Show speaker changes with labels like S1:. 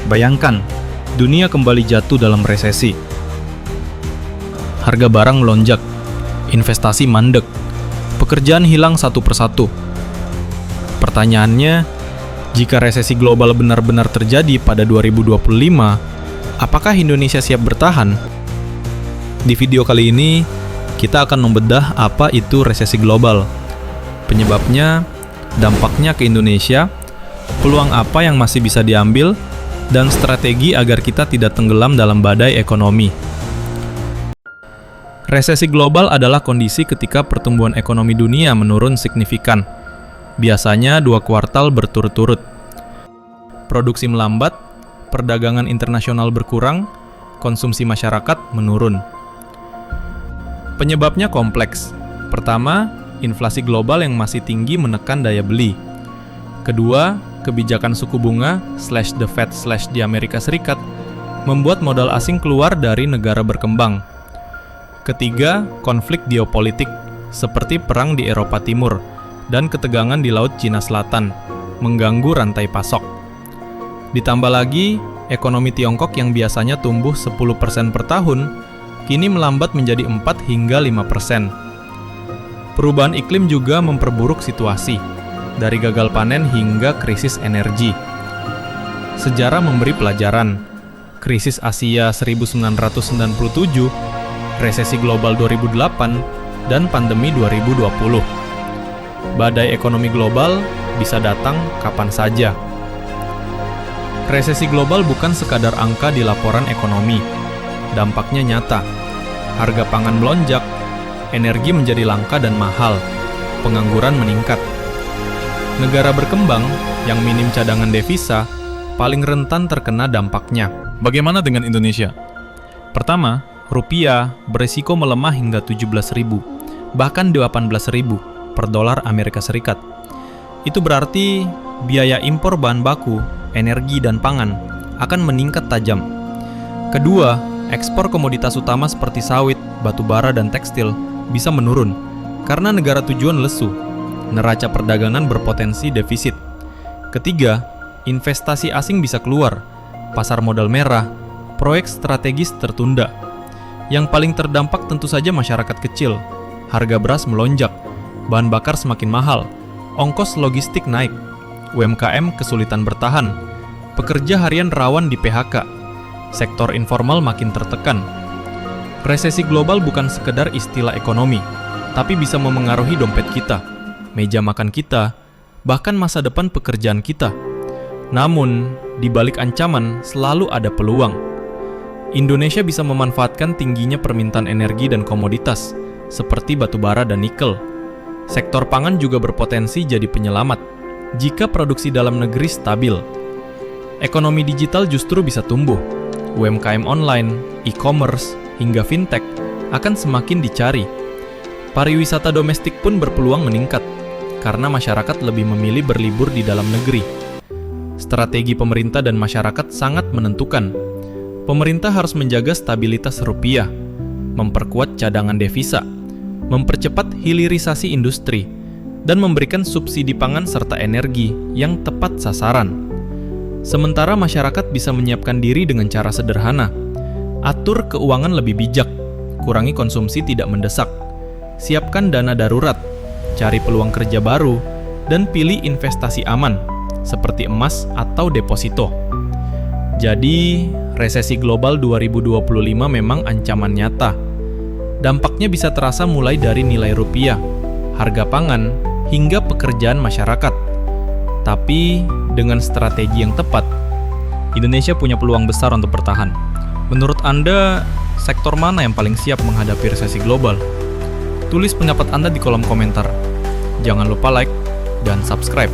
S1: Bayangkan, dunia kembali jatuh dalam resesi. Harga barang melonjak, investasi mandek, pekerjaan hilang satu persatu. Pertanyaannya, jika resesi global benar-benar terjadi pada 2025, apakah Indonesia siap bertahan? Di video kali ini, kita akan membedah apa itu resesi global, penyebabnya, dampaknya ke Indonesia, peluang apa yang masih bisa diambil, dan strategi agar kita tidak tenggelam dalam badai ekonomi. Resesi global adalah kondisi ketika pertumbuhan ekonomi dunia menurun signifikan, biasanya 2 kuartal berturut-turut. Produksi melambat, perdagangan internasional berkurang, konsumsi masyarakat menurun. Penyebabnya kompleks. Pertama, inflasi global yang masih tinggi menekan daya beli. Kedua, kebijakan suku bunga /The Fed di Amerika Serikat membuat modal asing keluar dari negara berkembang. Ketiga, konflik geopolitik seperti perang di Eropa Timur dan ketegangan di Laut Cina Selatan mengganggu rantai pasok. Ditambah lagi, ekonomi Tiongkok yang biasanya tumbuh 10% per tahun kini melambat menjadi 4 hingga 5%. Perubahan iklim juga memperburuk situasi, dari gagal panen hingga krisis energi. Sejarah memberi pelajaran. Krisis Asia 1997, resesi global 2008, dan pandemi 2020. Badai ekonomi global bisa datang kapan saja. Resesi global bukan sekadar angka di laporan ekonomi. Dampaknya nyata. Harga pangan melonjak, energi menjadi langka dan mahal, pengangguran meningkat. Negara berkembang yang minim cadangan devisa paling rentan terkena dampaknya. Bagaimana dengan Indonesia? Pertama, rupiah berisiko melemah hingga 17.000, bahkan 18.000 per dolar Amerika Serikat. Itu berarti biaya impor bahan baku, energi, dan pangan akan meningkat tajam. Kedua, ekspor komoditas utama seperti sawit, batu bara, dan tekstil bisa menurun karena negara tujuan lesu. Neraca perdagangan berpotensi defisit. Ketiga, investasi asing bisa keluar, pasar modal merah, proyek strategis tertunda. Yang paling terdampak tentu saja masyarakat kecil. Harga beras melonjak, bahan bakar semakin mahal, ongkos logistik naik, UMKM kesulitan bertahan, pekerja harian rawan di PHK, sektor informal makin tertekan. Resesi global bukan sekedar istilah ekonomi, tapi bisa memengaruhi dompet kita, meja makan kita, bahkan masa depan pekerjaan kita. Namun, di balik ancaman selalu ada peluang. Indonesia bisa memanfaatkan tingginya permintaan energi dan komoditas, seperti batu bara dan nikel. Sektor pangan juga berpotensi jadi penyelamat, jika produksi dalam negeri stabil. Ekonomi digital justru bisa tumbuh. UMKM online, e-commerce, hingga fintech akan semakin dicari. Pariwisata domestik pun berpeluang meningkat, karena masyarakat lebih memilih berlibur di dalam negeri. Strategi pemerintah dan masyarakat sangat menentukan. Pemerintah harus menjaga stabilitas rupiah, memperkuat cadangan devisa, mempercepat hilirisasi industri, dan memberikan subsidi pangan serta energi yang tepat sasaran. Sementara masyarakat bisa menyiapkan diri dengan cara sederhana. Atur keuangan lebih bijak, kurangi konsumsi tidak mendesak, siapkan dana darurat, cari peluang kerja baru, dan pilih investasi aman, seperti emas atau deposito. Jadi, resesi global 2025 memang ancaman nyata. Dampaknya bisa terasa mulai dari nilai rupiah, harga pangan, hingga pekerjaan masyarakat. Tapi, dengan strategi yang tepat, Indonesia punya peluang besar untuk bertahan. Menurut Anda, sektor mana yang paling siap menghadapi resesi global? Tulis pendapat Anda di kolom komentar. Jangan lupa like dan subscribe.